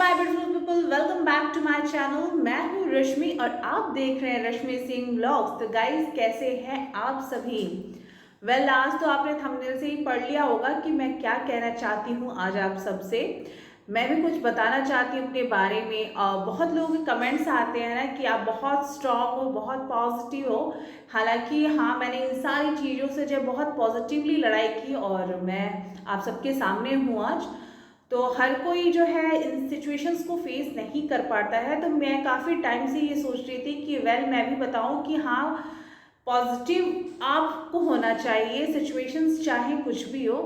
My beautiful people, welcome back to my channel. मैं हूँ रश्मि और आप देख रहे हैं रश्मि सिंह ब्लॉग्स। तो गाइस, कैसे हैं आप सभी? आज तो आपने थंबनेल से ही पढ़ लिया होगा कि मैं क्या कहना चाहती हूँ आज आप सबसे। मैं भी कुछ बताना चाहती हूँ अपने बारे में। बहुत लोगों के कमेंट्स आते हैं ना कि आप बहुत स्ट्रांग हो, बहुत पॉजिटिव हो। हालांकि हाँ, मैंने इन सारी चीज़ों से जो बहुत पॉजिटिवली लड़ाई की और मैं आप सबके सामने हूँ आज। तो हर कोई जो है इन सिचुएशंस को फेस नहीं कर पाता है। तो मैं काफ़ी टाइम से ये सोच रही थी कि मैं भी बताऊं कि हाँ, पॉजिटिव आपको होना चाहिए, सिचुएशंस चाहे कुछ भी हो।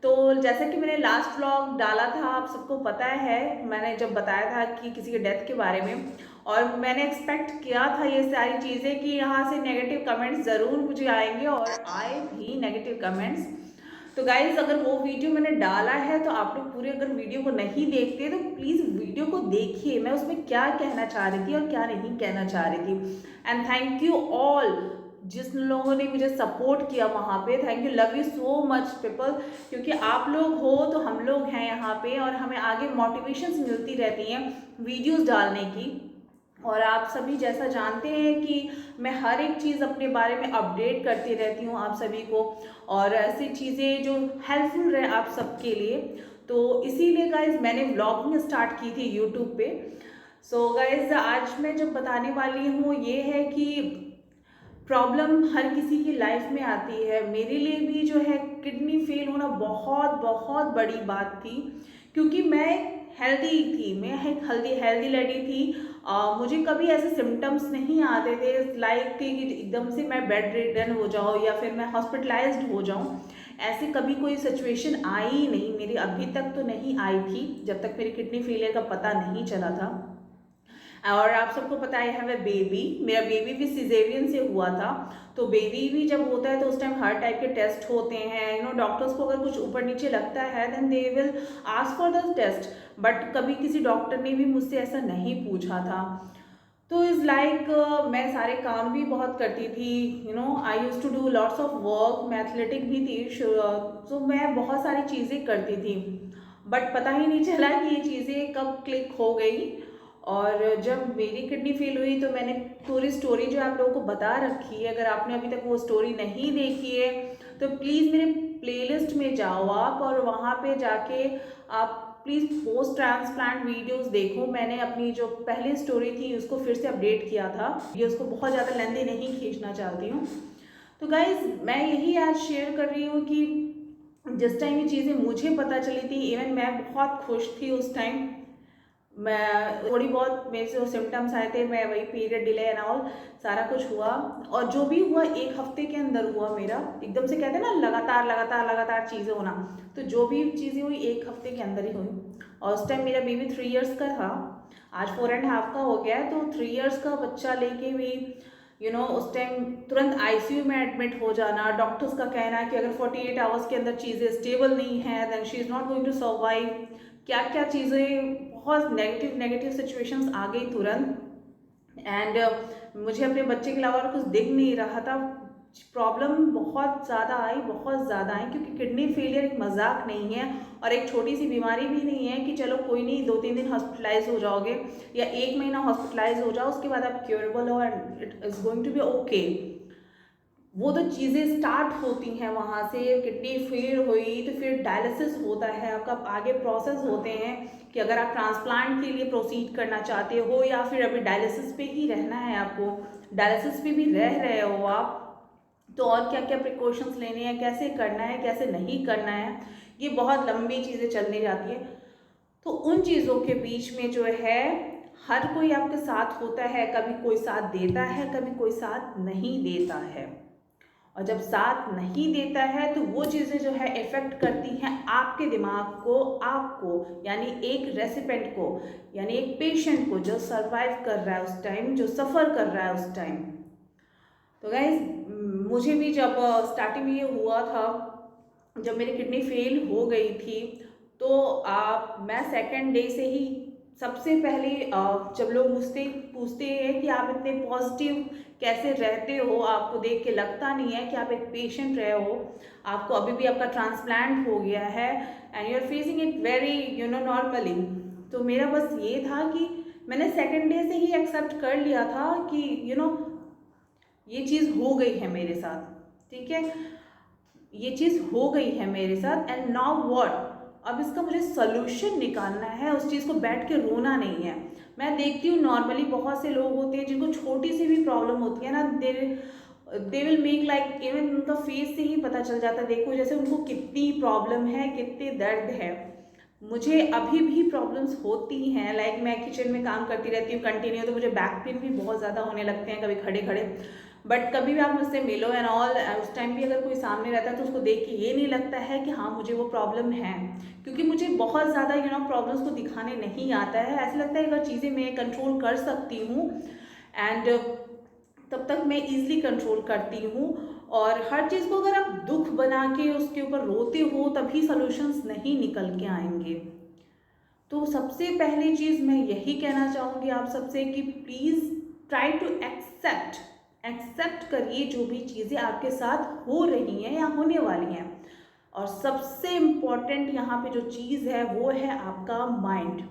तो जैसा कि मैंने लास्ट व्लॉग डाला था, आप सबको पता है, मैंने जब बताया था कि किसी के डेथ के बारे में, और मैंने एक्सपेक्ट किया था ये सारी चीज़ें कि यहाँ से नेगेटिव कमेंट्स ज़रूर मुझे आएंगे, और आए भी नेगेटिव कमेंट्स। तो गाइज, अगर वो वीडियो मैंने डाला है तो आप लोग पूरे अगर वीडियो को नहीं देखते तो प्लीज़ वीडियो को देखिए, मैं उसमें क्या कहना चाह रही थी और क्या नहीं कहना चाह रही थी। एंड थैंक यू ऑल जिस लोगों ने मुझे सपोर्ट किया वहाँ पे। Thank you, love you so much people, क्योंकि आप लोग हो तो हम लोग हैं यहाँ पे और हमें आगे मोटिवेशंस मिलती रहती हैं वीडियोस डालने की। और आप सभी जैसा जानते हैं कि मैं हर एक चीज़ अपने बारे में अपडेट करती रहती हूँ आप सभी को, और ऐसी चीज़ें जो हेल्पफुल रहे आप सबके लिए। तो इसीलिए गाइज मैंने व्लॉगिंग स्टार्ट की थी यूट्यूब पे। सो गाइज, आज मैं जो बताने वाली हूँ ये है कि प्रॉब्लम हर किसी की लाइफ में आती है। मेरे लिए भी जो है किडनी फेल होना बहुत बहुत बड़ी बात थी, क्योंकि मैं हेल्दी थी, मैं एक हेल्दी हेल्दी लेडी थी। मुझे कभी ऐसे सिम्टम्स नहीं आते थे लाइक कि एकदम से मैं बेड रिडन हो जाऊँ या फिर मैं हॉस्पिटलाइज्ड हो जाऊँ। ऐसी कभी कोई सिचुएशन आई ही नहीं मेरी, अभी तक तो नहीं आई थी जब तक मेरी किडनी फेलियर का पता नहीं चला था। और आप सबको पता है, है बेबी, मेरा बेबी भी सिजेरियन से हुआ था। तो बेबी भी जब होता है तो उस टाइम हर टाइप के टेस्ट होते हैं। डॉक्टर्स को अगर कुछ ऊपर नीचे लगता है then they will ask for the test, but कभी किसी डॉक्टर ने भी मुझसे ऐसा नहीं पूछा था। तो इज़ लाइक मैं सारे काम भी बहुत करती थी। I use to do lots of work, मैं एथलेटिक भी थी। तो मैं बहुत सारी चीज़ें करती थी, बट पता ही नहीं चला कि ये चीज़ें कब क्लिक हो गई। और जब मेरी किडनी फेल हुई तो मैंने पूरी स्टोरी जो आप लोगों को बता रखी है। अगर आपने अभी तक वो स्टोरी नहीं देखी है तो प्लीज़ मेरे प्लेलिस्ट में जाओ आप, और वहाँ पे जाके आप प्लीज़ पोस्ट ट्रांसप्लांट वीडियोस देखो। मैंने अपनी जो पहली स्टोरी थी उसको फिर से अपडेट किया था। वीडियोस को बहुत ज़्यादा लेंथी नहीं खींचना चाहती हूँ। तो गाइज, मैं यही आज शेयर कर रही हूँ कि जिस टाइम ये चीज़ें मुझे पता चली थी, इवन मैं बहुत खुश थी उस टाइम। मैं थोड़ी बहुत मेरे से सिम्टम्स आए थे, मैं वही पीरियड डिले एंड ऑल सारा कुछ हुआ। और जो भी हुआ एक हफ्ते के अंदर हुआ मेरा, एकदम से कहते हैं ना लगातार लगातार लगातार चीज़ें होना। तो जो भी चीज़ें हुई एक हफ्ते के अंदर ही हुई। और उस टाइम मेरा बेबी 3 इयर्स का था, आज 4.5 का हो गया है। तो 3 इयर्स का बच्चा लेके भी उस टाइम तुरंत आईसीयू में एडमिट हो जाना। डॉक्टर्स का कहना है कि अगर 48 आवर्स के अंदर चीज़ें स्टेबल नहीं है then she is not going to survive. क्या क्या चीज़ें, बहुत नेगेटिव नेगेटिव सिचुएशंस आ गई तुरंत। एंड मुझे अपने बच्चे के अलावा और कुछ दिख नहीं रहा था। प्रॉब्लम बहुत ज़्यादा आई, बहुत ज़्यादा आई, क्योंकि किडनी फेलियर एक मजाक नहीं है और एक छोटी सी बीमारी भी नहीं है कि चलो कोई नहीं 2-3 दिन हॉस्पिटलाइज हो जाओगे या 1 महीना हॉस्पिटलाइज हो जाओ, उसके बाद आप क्योरेबल हो and it is going to be okay. वो तो चीज़ें स्टार्ट होती हैं वहाँ से। किडनी फेल हुई तो फिर डायलिसिस होता है, आपका आगे प्रोसेस होते हैं कि अगर आप ट्रांसप्लांट के लिए प्रोसीड करना चाहते हो या फिर अभी डायलिसिस पे ही रहना है आपको, डायलिसिस पे भी रह रहे हो आप, तो और क्या क्या प्रिकॉशंस लेने हैं, कैसे करना है कैसे नहीं करना है, ये बहुत लंबी चीज़ें चलने जाती है। तो उन चीज़ों के बीच में जो है हर कोई आपके साथ होता है, कभी कोई साथ देता है कभी कोई साथ नहीं देता है। और जब साथ नहीं देता है तो वो चीज़ें जो है इफ़ेक्ट करती हैं आपके दिमाग को, आपको, यानी एक रेसिपेंट को, यानी एक पेशेंट को जो सरवाइव कर रहा है उस टाइम, जो सफ़र कर रहा है उस टाइम। तो गाइज, मुझे भी जब स्टार्टिंग में ये हुआ था, जब मेरी किडनी फेल हो गई थी, तो मैं सेकंड डे से ही सबसे पहले जब लोग मुझसे पूछते हैं कि आप इतने पॉजिटिव कैसे रहते हो, आपको देख के लगता नहीं है कि आप एक पेशेंट रहे हो, आपको अभी भी आपका ट्रांसप्लांट हो गया है and you are facing it very normally. तो मेरा बस ये था कि मैंने सेकंड डे से ही एक्सेप्ट कर लिया था कि ये चीज़ हो गई है मेरे साथ, ठीक है, ये चीज़ हो गई है मेरे साथ, एंड नाउ व्हाट, अब इसका मुझे सोल्यूशन निकालना है, उस चीज़ को बैठ के रोना नहीं है। मैं देखती हूँ नॉर्मली बहुत से लोग होते हैं जिनको छोटी सी भी प्रॉब्लम होती है ना, they will make like, even उनका फेस से ही पता चल जाता है, देखो जैसे उनको कितनी प्रॉब्लम है, कितने दर्द है। मुझे अभी भी प्रॉब्लम्स होती हैं, लाइक मैं किचन में काम करती रहती हूँ कंटिन्यू, तो मुझे बैक पेन भी बहुत ज़्यादा होने लगते हैं कभी खड़े खड़े। बट कभी भी आप मुझसे मिलो एंड ऑल, उस टाइम भी अगर कोई सामने रहता है तो उसको देख के ये नहीं लगता है कि हाँ मुझे वो प्रॉब्लम है, क्योंकि मुझे बहुत ज़्यादा प्रॉब्लम्स को दिखाने नहीं आता है। ऐसा लगता है अगर चीज़ें मैं कंट्रोल कर सकती हूँ, एंड तब तक मैं ईजिली कंट्रोल करती हूँ। और हर चीज़ को अगर आप दुख बना के उसके ऊपर रोते हो तभी सॉल्यूशंस नहीं निकल के आएंगे। तो सबसे पहली चीज़ मैं यही कहना चाहूँगी आप सबसे कि प्लीज़ ट्राई टू एक्सेप्ट करिए जो भी चीज़ें आपके साथ हो रही हैं या होने वाली हैं। और सबसे इम्पॉर्टेंट यहाँ पे जो चीज़ है वो है आपका माइंड।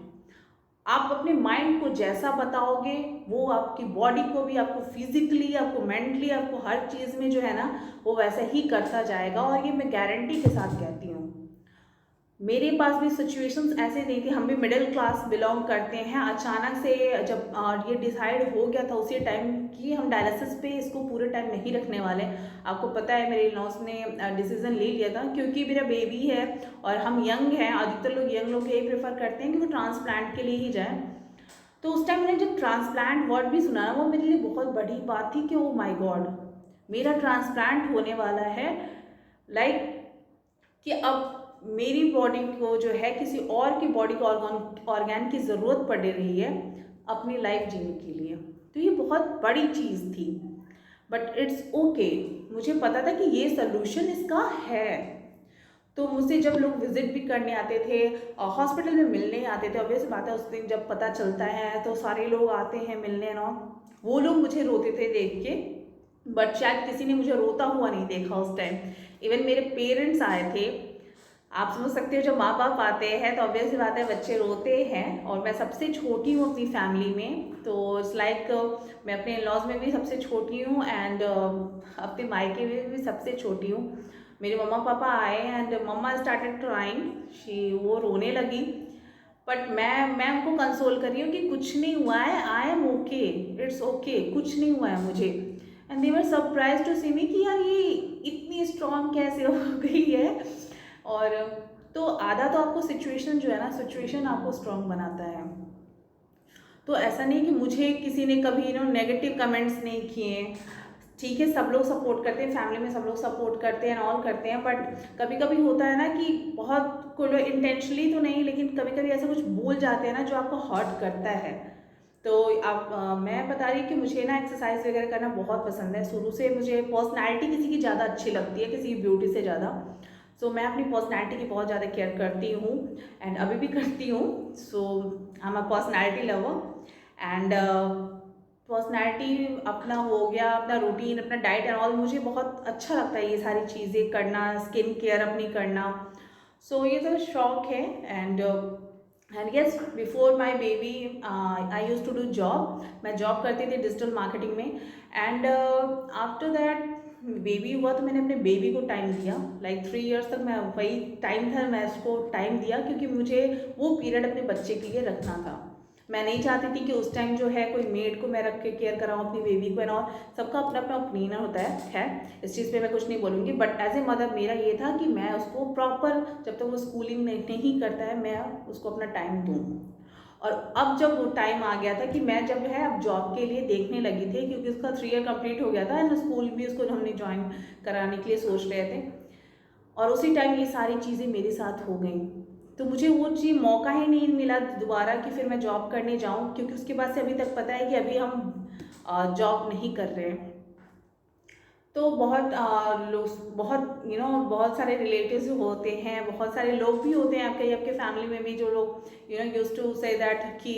आप अपने माइंड को जैसा बताओगे वो आपकी बॉडी को भी, आपको फिजिकली, आपको मेंटली, आपको हर चीज़ में जो है ना वो वैसा ही करता जाएगा। और ये मैं गारंटी के साथ कहती हूँ। मेरे पास भी सिचुएशंस ऐसे नहीं थी, हम भी मिडिल क्लास बिलोंग करते हैं। अचानक से जब ये डिसाइड हो गया था उसी टाइम कि हम डायलिसिस पे इसको पूरे टाइम नहीं रखने वाले। आपको पता है मेरे लॉस ने डिसीजन ले लिया था, क्योंकि मेरा बेबी है और हम यंग हैं। अधिकतर लोग यंग लोग यही प्रेफर करते हैं कि वो ट्रांसप्लांट के लिए ही जाए। तो उस टाइम मैंने जब ट्रांसप्लांट वर्ड भी सुना ना, वो मेरे लिए बहुत बड़ी बात थी कि ओ माई गॉड, मेरा ट्रांसप्लांट होने वाला है। लाइक कि अब मेरी बॉडी को जो है किसी और की बॉडी को ऑर्गन की ज़रूरत पड़ रही है अपनी लाइफ जीने के लिए। तो ये बहुत बड़ी चीज़ थी, बट इट्स ओके। मुझे पता था कि ये सोल्यूशन इसका है। तो मुझसे जब लोग विजिट भी करने आते थे, हॉस्पिटल में मिलने आते थे, ऑब्वियस बात है उस दिन जब पता चलता है तो सारे लोग आते हैं मिलने ना, वो लोग मुझे रोते थे देख के, बट शायद किसी ने मुझे रोता हुआ नहीं देखा उस टाइम। इवन मेरे पेरेंट्स आए थे। आप समझ सकते हो जब माँ बाप आते हैं तो ऑब्वियस बात है बच्चे रोते हैं। और मैं सबसे छोटी हूँ अपनी फैमिली में, तो इट्स लाइक मैं अपने लॉज में भी सबसे छोटी हूँ, एंड अपने मायके में भी सबसे छोटी हूँ। मेरे मम्मा पापा आए एंड मम्मा स्टार्टेड क्राइंग, वो रोने लगी। बट मैं उनको कंसोल कर रही हूँ कि कुछ नहीं हुआ है, I am okay, it's okay, कुछ नहीं हुआ है मुझे। And they were surprise to see me कि यार ये इतनी स्ट्रॉन्ग कैसे हो गई है। और तो आधा तो आपको सिचुएशन जो है ना, सिचुएशन आपको स्ट्रॉन्ग बनाता है। तो ऐसा नहीं कि मुझे किसी ने कभी नेगेटिव कमेंट्स नहीं किए। ठीक है, सब लोग सपोर्ट करते हैं, फैमिली में सब लोग सपोर्ट करते हैं, ऑल करते हैं, बट कभी कभी होता है ना कि बहुत कोई लोग इंटेंशनली तो नहीं, लेकिन कभी कभी ऐसा कुछ बोल जाते हैं ना जो आपको हर्ट करता है। तो आप मैं बता रही कि मुझे ना एक्सरसाइज वगैरह करना बहुत पसंद है। शुरू से मुझे पर्सनैलिटी किसी की ज़्यादा अच्छी लगती है, किसी की ब्यूटी से ज़्यादा। सो मैं अपनी पर्सनैलिटी की बहुत ज़्यादा केयर करती हूँ, एंड अभी भी करती हूँ। So I am a personality lover, and personality अपना हो गया, अपना रूटीन, अपना डाइट एंड ऑल, मुझे बहुत अच्छा लगता है ये सारी चीज़ें करना, स्किन केयर अपनी करना। सो ये तो शौक है। And yes, before my baby I use to do job. मैं जॉब करती थी डिजिटल मार्केटिंग में, एंड आफ्टर दैट बेबी हुआ तो मैंने अपने बेबी को टाइम दिया। लाइक 3 इयर्स तक मैं वही टाइम था, मैं उसको टाइम दिया, क्योंकि मुझे वो पीरियड अपने बच्चे के लिए रखना था। मैं नहीं चाहती थी कि उस टाइम जो है कोई मेड को मैं रख के केयर कराऊँ अपनी बेबी को एंड ऑल। सबका अपना अपना ओपिनियन होता है, खैर इस चीज़ पे मैं कुछ नहीं बोलूँगी। बट एज ए मदर मेरा ये था कि मैं उसको प्रॉपर, जब तक वो स्कूलिंग नहीं करता है, मैं उसको अपना टाइम दूँ। और अब जब वो टाइम आ गया था कि मैं जब है अब जॉब के लिए देखने लगी थी, क्योंकि उसका 3 ईयर कंप्लीट हो गया था एंड स्कूल भी उसको हमने ज्वाइन कराने के लिए सोच रहे थे, और उसी टाइम ये सारी चीज़ें मेरे साथ हो गई। तो मुझे वो चीज़ मौका ही नहीं मिला दोबारा कि फिर मैं जॉब करने जाऊँ, क्योंकि उसके बाद से अभी तक पता है कि अभी हम जॉब नहीं कर रहे हैं। तो बहुत बहुत सारे रिलेटिव्स होते हैं, बहुत सारे लोग भी होते हैं आपके फैमिली में भी, जो लोग यूज्ड टू से दैट कि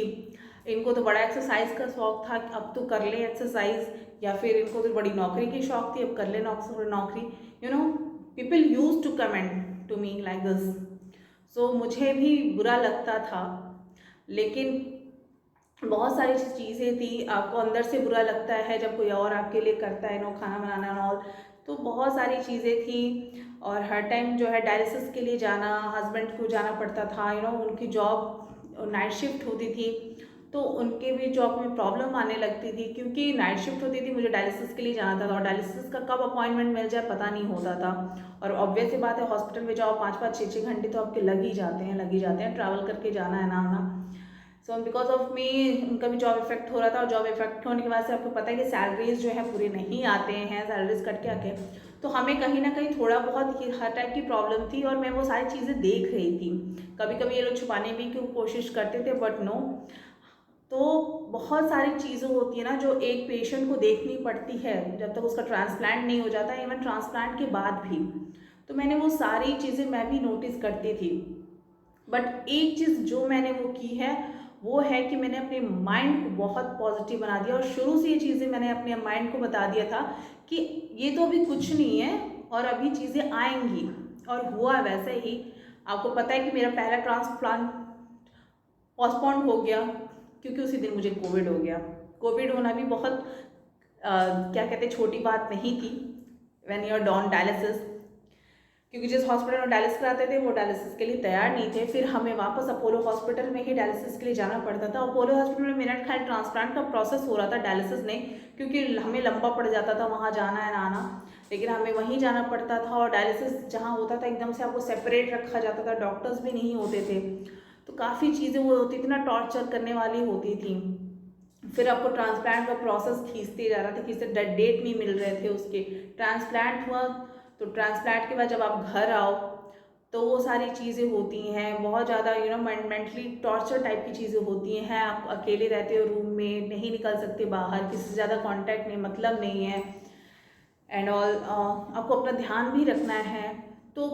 इनको तो बड़ा एक्सरसाइज का शौक था, अब तो कर ले एक्सरसाइज, या फिर इनको तो बड़ी नौकरी की शौक थी, अब कर ले नौकरी। People use to comment to me like this. So मुझे भी बुरा लगता था, लेकिन बहुत सारी चीज़ें थी। आपको अंदर से बुरा लगता है जब कोई और आपके लिए करता है, नो खाना बनाना और तो बहुत सारी चीज़ें थी। और हर टाइम जो है डायलिसिस के लिए जाना, हस्बैंड को जाना पड़ता था, उनकी जॉब नाइट शिफ्ट होती थी, तो उनके भी जॉब में प्रॉब्लम आने लगती थी क्योंकि नाइट शिफ्ट होती थी, मुझे डायलिसिस के लिए जाना था और डायलिसिस का कब अपॉइंटमेंट मिल जाए पता नहीं होता था। और ऑब्वियस सी बात है, हॉस्पिटल में जाओ 5-5 6-6 घंटे तो आपके लग ही जाते हैं, ट्रैवल करके जाना है ना आना। सो बिकॉज ऑफ मी उनका भी जॉब इफेक्ट हो रहा था और जॉब इफेक्ट होने के बाद से आपको पता है कि सैलरीज जो है पूरे नहीं आते हैं, सैलरीज कट के आके, तो हमें कहीं ना कहीं थोड़ा बहुत हर टाइप की प्रॉब्लम थी और मैं वो सारी चीज़ें देख रही थी। कभी कभी ये लोग छुपाने भी की कोशिश करते थे बट नो। तो बहुत सारी चीज़ें होती है ना जो एक पेशेंट को देखनी पड़ती है जब तक उसका ट्रांसप्लांट नहीं हो जाता, इवन ट्रांसप्लांट के बाद भी। तो मैंने वो सारी चीज़ें मैं भी नोटिस करती थी। बट एक चीज़ जो मैंने वो की है वो है कि मैंने अपने माइंड को बहुत पॉजिटिव बना दिया और शुरू से ये चीज़ें मैंने अपने माइंड को बता दिया था कि ये तो अभी कुछ नहीं है और अभी चीज़ें आएंगी। और हुआ वैसे ही। आपको पता है कि मेरा पहला ट्रांसप्लांट पोस्टपोन्ड हो गया क्योंकि उसी दिन मुझे कोविड हो गया। कोविड होना भी बहुत क्या कहते हैं छोटी बात नहीं थी when you are on dialysis, क्योंकि जिस हॉस्पिटल में डायलिसिस कराते थे वो डायलिसिस के लिए तैयार नहीं थे। फिर हमें वापस अपोलो हॉस्पिटल में ही डायलिसिस के लिए जाना पड़ता था। अपोलो हॉस्पिटल में मेरा खाली ट्रांसप्लांट का प्रोसेस हो रहा था, डायलिसिस नहीं, क्योंकि हमें लंबा पड़ जाता था वहाँ जाना है ना आना, लेकिन हमें वहीं जाना पड़ता था। और डायलिसिस जहाँ होता था एकदम से आपको सेपरेट रखा जाता था, डॉक्टर्स भी नहीं होते थे, तो काफ़ी चीज़ें वो होती थी ना, टॉर्चर करने वाली होती थी। फिर आपको ट्रांसप्लांट का प्रोसेस खींचते जा रहा था, खींचते डेट नहीं मिल रहे थे उसके। ट्रांसप्लांट हुआ तो ट्रांसप्लांट के बाद जब आप घर आओ तो वो सारी चीज़ें होती हैं बहुत ज़्यादा मेंटली टॉर्चर टाइप की चीज़ें होती हैं। आप अकेले रहते हो रूम में, नहीं निकल सकते बाहर, किसी से ज़्यादा कांटेक्ट नहीं, मतलब नहीं है एंड ऑल। आपको अपना ध्यान भी रखना है। तो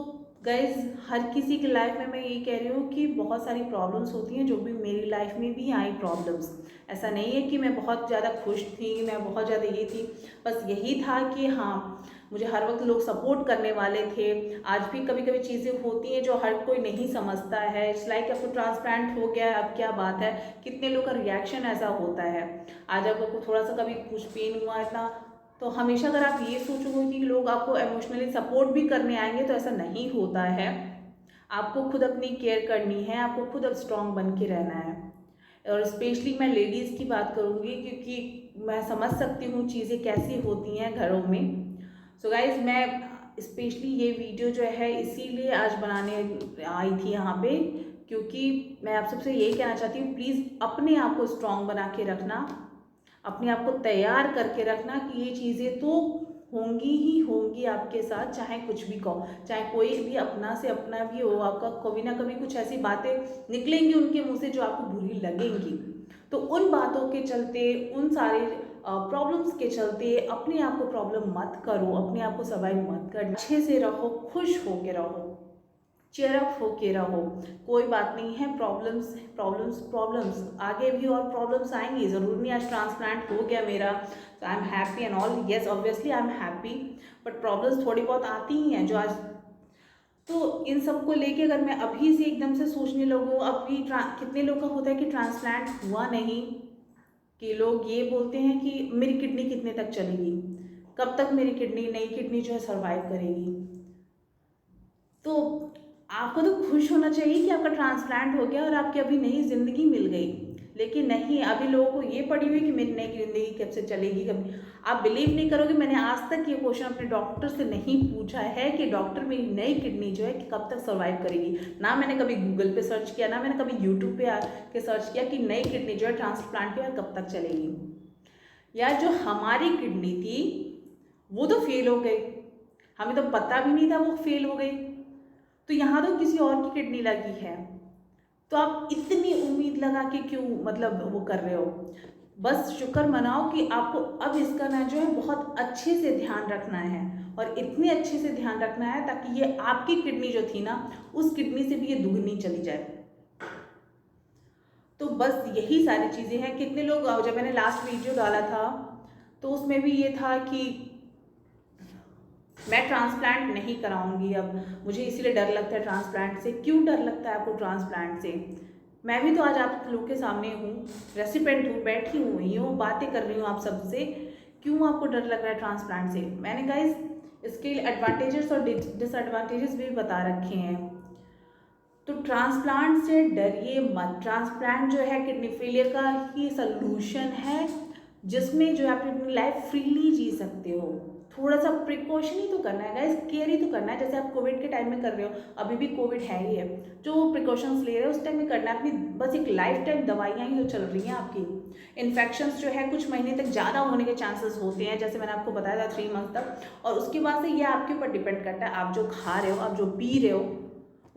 गाइज हर किसी की लाइफ में मैं ये कह रही हूँ कि बहुत सारी प्रॉब्लम्स होती हैं, जो भी मेरी लाइफ में भी आई प्रॉब्लम्स। ऐसा नहीं है कि मैं बहुत ज़्यादा खुश थी, मैं बहुत ज़्यादा ये थी, बस यही था कि हाँ मुझे हर वक्त लोग सपोर्ट करने वाले थे। आज भी कभी कभी चीज़ें होती हैं जो हर कोई नहीं समझता है। इट्स लाइक आपको ट्रांसप्लांट हो गया है, अब क्या बात है, कितने लोग का रिएक्शन ऐसा होता है। आज आपको थोड़ा सा कभी कुछ पेन हुआ इतना, तो हमेशा अगर आप ये सोचोगे कि लोग आपको इमोशनली सपोर्ट भी करने आएंगे, तो ऐसा नहीं होता है। आपको खुद अपनी केयर करनी है, आपको खुद अब स्ट्रांग बन के रहना है। और स्पेशली मैं लेडीज़ की बात करूँगी क्योंकि मैं समझ सकती हूँ चीज़ें कैसी होती हैं घरों में। सो गाइज मैं स्पेशली ये वीडियो जो है इसीलिए आज बनाने आई थी यहाँ पे, क्योंकि मैं आप सबसे यही कहना चाहती हूँ, प्लीज़ अपने आप को स्ट्रांग बना के रखना, अपने आप को तैयार करके रखना कि ये चीज़ें तो होंगी ही होंगी आपके साथ, चाहे कुछ भी कहो, चाहे कोई भी अपना से अपना भी हो, आपका कभी ना कभी कुछ ऐसी बातें निकलेंगी उनके मुंह से जो आपको बुरी लगेंगी। तो उन बातों के चलते, उन सारे प्रॉब्लम्स के चलते अपने आप को प्रॉब्लम मत करो, अपने आप को सर्वाइव मत कर, अच्छे से रहो, खुश होके रहो, चेयरअप होके रहो। कोई बात नहीं है, प्रॉब्लम्स प्रॉब्लम्स प्रॉब्लम्स आगे भी और प्रॉब्लम्स आएंगी, ज़रूर नहीं आज ट्रांसप्लांट हो गया मेरा तो I am happy and all, yes obviously I am happy, but problems थोड़ी बहुत आती ही हैं जो आज। तो इन सब को लेके अगर मैं अभी से एकदम से सोचने लगूँ, अभी कितने लोग का होता है कि ट्रांसप्लांट हुआ नहीं, कि लोग ये बोलते हैं कि मेरी किडनी कितने तक चलेगी, कब तक मेरी किडनी नई किडनी जो है सर्वाइव करेगी। तो आपको तो खुश होना चाहिए कि आपका ट्रांसप्लांट हो गया और आपकी अभी नई ज़िंदगी मिल गई, लेकिन नहीं, अभी लोगों को ये पड़ी हुई कि मेरी नई ज़िंदगी कब से चलेगी कभी। आप बिलीव नहीं करोगे, मैंने आज तक ये क्वेश्चन अपने डॉक्टर से नहीं पूछा है कि डॉक्टर मेरी नई किडनी जो है कि कब तक सर्वाइव करेगी। ना मैंने कभी गूगल पे सर्च किया, ना मैंने कभी यूट्यूब पे आके सर्च किया कि नई किडनी जो है ट्रांसप्लांट के बाद कब तक चलेगी। यार जो हमारी किडनी थी वो तो फेल हो गई, हमें तो पता भी नहीं था वो फेल हो गई, तो यहाँ तो किसी और की किडनी लगी है, तो आप इतनी उम्मीद लगा के क्यों मतलब वो कर रहे हो। बस शुक्र मनाओ कि आपको अब इसका ना जो है बहुत अच्छे से ध्यान रखना है, और इतने अच्छे से ध्यान रखना है ताकि ये आपकी किडनी जो थी ना, उस किडनी से भी ये दुगनी चली जाए। तो बस यही सारी चीज़ें हैं। कितने लोग, जब मैंने लास्ट वीडियो डाला था तो उसमें भी ये था कि मैं ट्रांसप्लांट नहीं कराऊंगी अब, मुझे इसीलिए डर लगता है ट्रांसप्लांट से। क्यों डर लगता है आपको ट्रांसप्लांट से? मैं भी तो आज आप लोग के सामने हूँ, रेसिपेंट हूँ, बैठी हूँ, वही हूँ, बातें कर रही हूँ आप सबसे। क्यों आपको डर लग रहा है ट्रांसप्लांट से? मैंने गाइस इसके एडवांटेजेस और डिसएडवांटेजेस भी बता रखे हैं। तो ट्रांसप्लांट से डरिए मत। ट्रांसप्लांट जो है किडनी फेलियर का ही सलूशन है, जिसमें जो है आप अपनी लाइफ फ्रीली जी सकते हो। थोड़ा सा प्रिकॉशन ही तो करना है गाइस, केयर ही तो करना है, जैसे आप कोविड के टाइम में कर रहे हो। अभी भी कोविड है ही है, जो प्रिकॉशंस ले रहे हो उस टाइम में करना है अपनी। बस एक लाइफ टाइम दवाइयाँ ही तो चल रही हैं आपकी। इन्फेक्शंस जो है कुछ महीने तक ज़्यादा होने के चांसेस होते हैं, जैसे मैंने आपको बताया था 3 मंथ तक, और उसके बाद से ये आपके ऊपर डिपेंड करता है, आप जो खा रहे हो, आप जो पी रहे हो,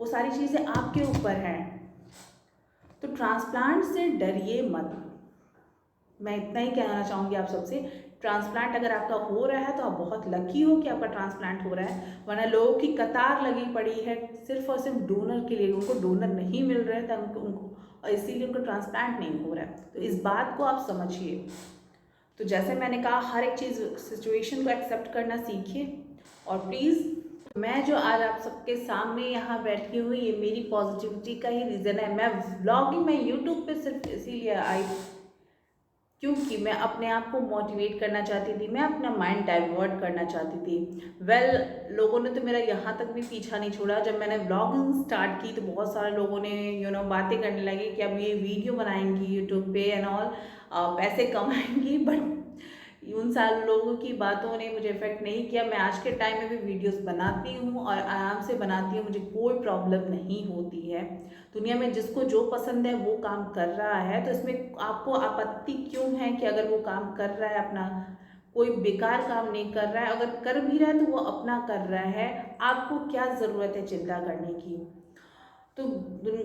वो सारी चीज़ें आपके ऊपर हैं। तो ट्रांसप्लांट से डरिए मत, मैं इतना ही कहना चाहूँगी आप सबसे। ट्रांसप्लांट अगर आपका हो रहा है तो आप बहुत लकी हो कि आपका ट्रांसप्लांट हो रहा है, वरना लोगों की कतार लगी पड़ी है सिर्फ और सिर्फ डोनर के लिए। उनको डोनर नहीं मिल रहे थे उनको, और इसीलिए उनको ट्रांसप्लांट नहीं हो रहा है। तो इस बात को आप समझिए। तो जैसे मैंने कहा, हर एक चीज़ सिचुएशन को एक्सेप्ट करना सीखिए। और प्लीज़, मैं जो आज आप सबके सामने यहाँ बैठी हुई, ये मेरी पॉजिटिविटी का ही रीज़न है। मैं यूट्यूब पे सिर्फ इसीलिए आई क्योंकि मैं अपने आप को मोटिवेट करना चाहती थी, मैं अपना माइंड डाइवर्ट करना चाहती थी। लोगों ने तो मेरा यहाँ तक भी पीछा नहीं छोड़ा। जब मैंने व्लॉगिंग स्टार्ट की तो बहुत सारे लोगों ने बातें करने लगे कि अब ये वीडियो बनाएंगी यूट्यूब पे एंड ऑल, पैसे कमाएंगी। बट उन सारे लोगों की बातों ने मुझे इफेक्ट नहीं किया। मैं आज के टाइम में भी वीडियोस बनाती हूँ और आराम से बनाती हूँ, मुझे कोई प्रॉब्लम नहीं होती है। दुनिया में जिसको जो पसंद है वो काम कर रहा है, तो इसमें आपको आपत्ति क्यों है कि अगर वो काम कर रहा है अपना, कोई बेकार काम नहीं कर रहा है, अगर कर भी रहा है तो वो अपना कर रहा है, आपको क्या ज़रूरत है चिंता करने की? तो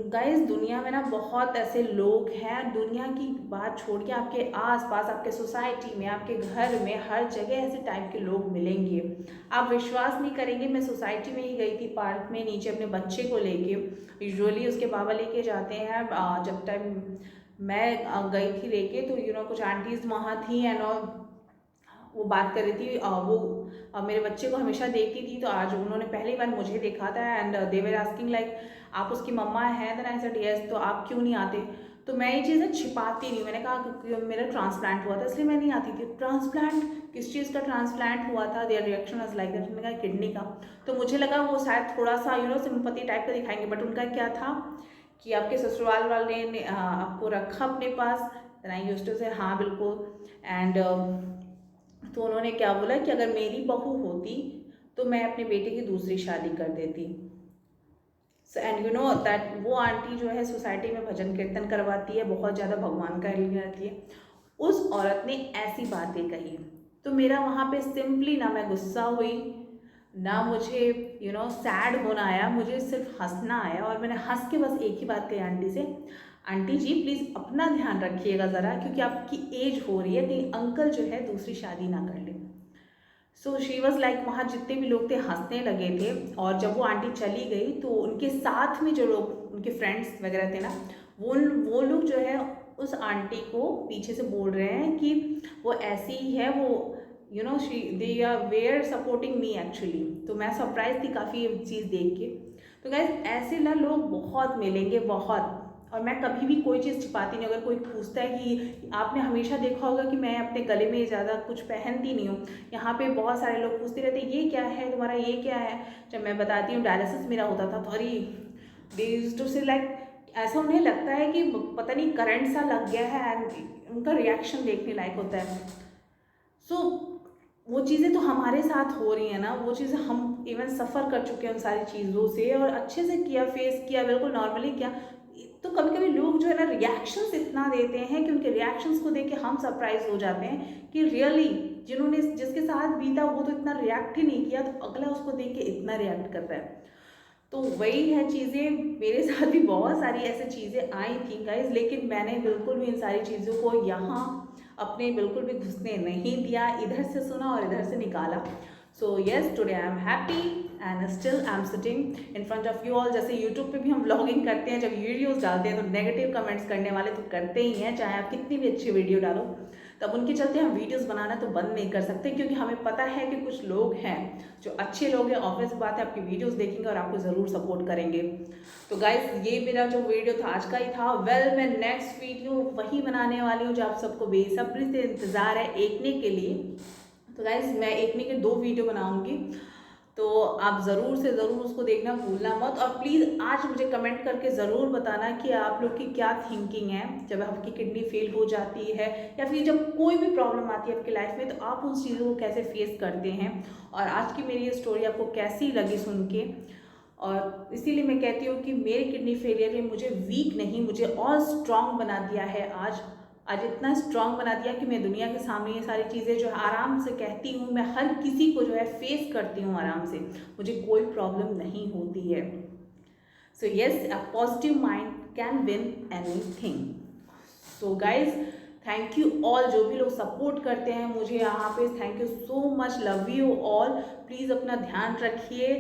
गाइस, दुनिया में ना बहुत ऐसे लोग हैं, दुनिया की बात छोड़ के आपके आसपास, आपके सोसाइटी में, आपके घर में, हर जगह ऐसे टाइप के लोग मिलेंगे। आप विश्वास नहीं करेंगे, मैं सोसाइटी में ही गई थी पार्क में नीचे अपने बच्चे को लेके। यूजुअली उसके बाबा लेके जाते हैं। जब टाइम मैं गई थी लेके, तो कुछ आंटीज़ वहाँ थी एंड ऑल, वो बात कर रही थी। वो मेरे बच्चे को हमेशा देखती थी, तो आज उन्होंने पहली बार मुझे देखा था and they were asking like, आप उसकी मम्मा हैं? देन आई सेड यस, तो आप क्यों नहीं आते? तो मैं ये चीज़ें छिपाती नहीं, मैंने कहा क्योंकि मेरा ट्रांसप्लांट हुआ था इसलिए मैं नहीं आती थी। ट्रांसप्लांट किस चीज़ का ट्रांसप्लांट हुआ था? Their reaction was like that. मैंने कहा किडनी का। तो मुझे लगा वो शायद थोड़ा सा सिंपैथी टाइप का दिखाएंगे, बट उनका क्या था कि आपके ससुराल वाले ने आपको रखा अपने पास। देन आई यूज्ड टू से हाँ बिल्कुल। एंड तो उन्होंने क्या बोला कि अगर मेरी बहू होती तो मैं अपने बेटे की दूसरी शादी कर देती। एंड दैट वो आंटी जो है सोसाइटी में भजन कीर्तन करवाती है, बहुत ज़्यादा भगवान का हिल रहती है। उस औरत ने ऐसी बातें कही, तो मेरा वहाँ पे सिंपली ना मैं गुस्सा हुई, ना मुझे सैड होना आया, मुझे सिर्फ हंसना आया। और मैंने हंस के बस एक ही बात कही आंटी से, आंटी जी प्लीज़ अपना ध्यान रखिएगा ज़रा, क्योंकि आपकी एज हो रही है, कहीं अंकल जो है दूसरी शादी ना कर ले। सो शी वॉज लाइक, वहाँ जितने भी लोग थे हंसने लगे थे। और जब वो आंटी चली गई तो उनके साथ में जो लोग उनके फ्रेंड्स वगैरह थे ना, वो लोग जो है उस आंटी को पीछे से बोल रहे हैं कि वो ऐसी ही है, वो she they are where supporting me actually. तो मैं सरप्राइज थी काफ़ी ये चीज़ देख के। तो गाइज, ऐसे ना लोग बहुत मिलेंगे, बहुत। और मैं कभी भी कोई चीज़ छिपाती नहीं। अगर कोई पूछता है कि आपने हमेशा देखा होगा कि मैं अपने गले में ज़्यादा कुछ पहनती नहीं हूँ, यहाँ पे बहुत सारे लोग पूछते रहते हैं ये क्या है तुम्हारा, ये क्या है। जब मैं बताती हूँ डायलिसिस मेरा होता था, तो अरे दे यूज्ड टू से लाइक, ऐसा उन्हें लगता है कि पता नहीं करंट सा लग गया है, एंड उनका रिएक्शन देखने लायक होता है। सो वो चीज़ें तो हमारे साथ हो रही हैं ना, वो चीज़ें हम इवन सफ़र कर चुके हैं उन सारी चीज़ों से, और अच्छे से किया, फेस किया, बिल्कुल नॉर्मली किया। तो कभी कभी लोग जो है ना रिएक्शंस इतना देते हैं कि उनके रिएक्शंस को देख के हम सरप्राइज हो जाते हैं कि रियली जिसके साथ बीता वो तो इतना रिएक्ट ही नहीं किया, तो अगला उसको देख के इतना रिएक्ट करता है। तो वही है चीज़ें, मेरे साथ भी बहुत सारी ऐसी चीज़ें आई थी गाइज, लेकिन मैंने बिल्कुल भी इन सारी चीज़ों को यहाँ अपने बिल्कुल भी घुसने नहीं दिया। इधर से सुना और इधर से निकाला। So yes, today I am happy and still I am sitting in front of you all. जैसे यूट्यूब पे भी हम व्लॉगिंग करते हैं, जब वीडियोस डालते हैं तो नेगेटिव कमेंट्स करने वाले तो करते ही हैं, चाहे आप कितनी भी अच्छी वीडियो डालो, तब उनके चलते हम वीडियोस बनाना तो बंद नहीं कर सकते, क्योंकि हमें पता है कि कुछ लोग हैं जो अच्छे लोग हैं, ऑब्वियस बात है आपकी वीडियोस देखेंगे और आपको ज़रूर सपोर्ट करेंगे। तो गाइस, ये मेरा जो वीडियो था आज का ही था। मैं नेक्स्ट वीडियो वही बनाने वाली हूँ जो आप सबको बेसब्री से इंतज़ार है एकने के लिए। तो गाइस, मैं एकने के 2 वीडियो बनाऊंगी, तो आप ज़रूर से ज़रूर उसको देखना भूलना मत। और प्लीज़ आज मुझे कमेंट करके ज़रूर बताना कि आप लोग की क्या थिंकिंग है जब आपकी किडनी फेल हो जाती है, या फिर जब कोई भी प्रॉब्लम आती है आपकी लाइफ में, तो आप उन चीज़ों को कैसे फेस करते हैं, और आज की मेरी ये स्टोरी आपको कैसी लगी सुन के। और इसीलिए मैं कहती हूँ कि मेरे किडनी फेलियर ने मुझे वीक नहीं, मुझे और स्ट्रांग बना दिया है। आज इतना स्ट्रांग बना दिया कि मैं दुनिया के सामने ये सारी चीज़ें जो है आराम से कहती हूँ, मैं हर किसी को जो है फेस करती हूँ आराम से, मुझे कोई प्रॉब्लम नहीं होती है। So yes, a positive mind can win anything. So guys, thank you all जो भी लोग सपोर्ट करते हैं मुझे यहाँ पे, thank you so much, love you all. Please अपना ध्यान रखिए,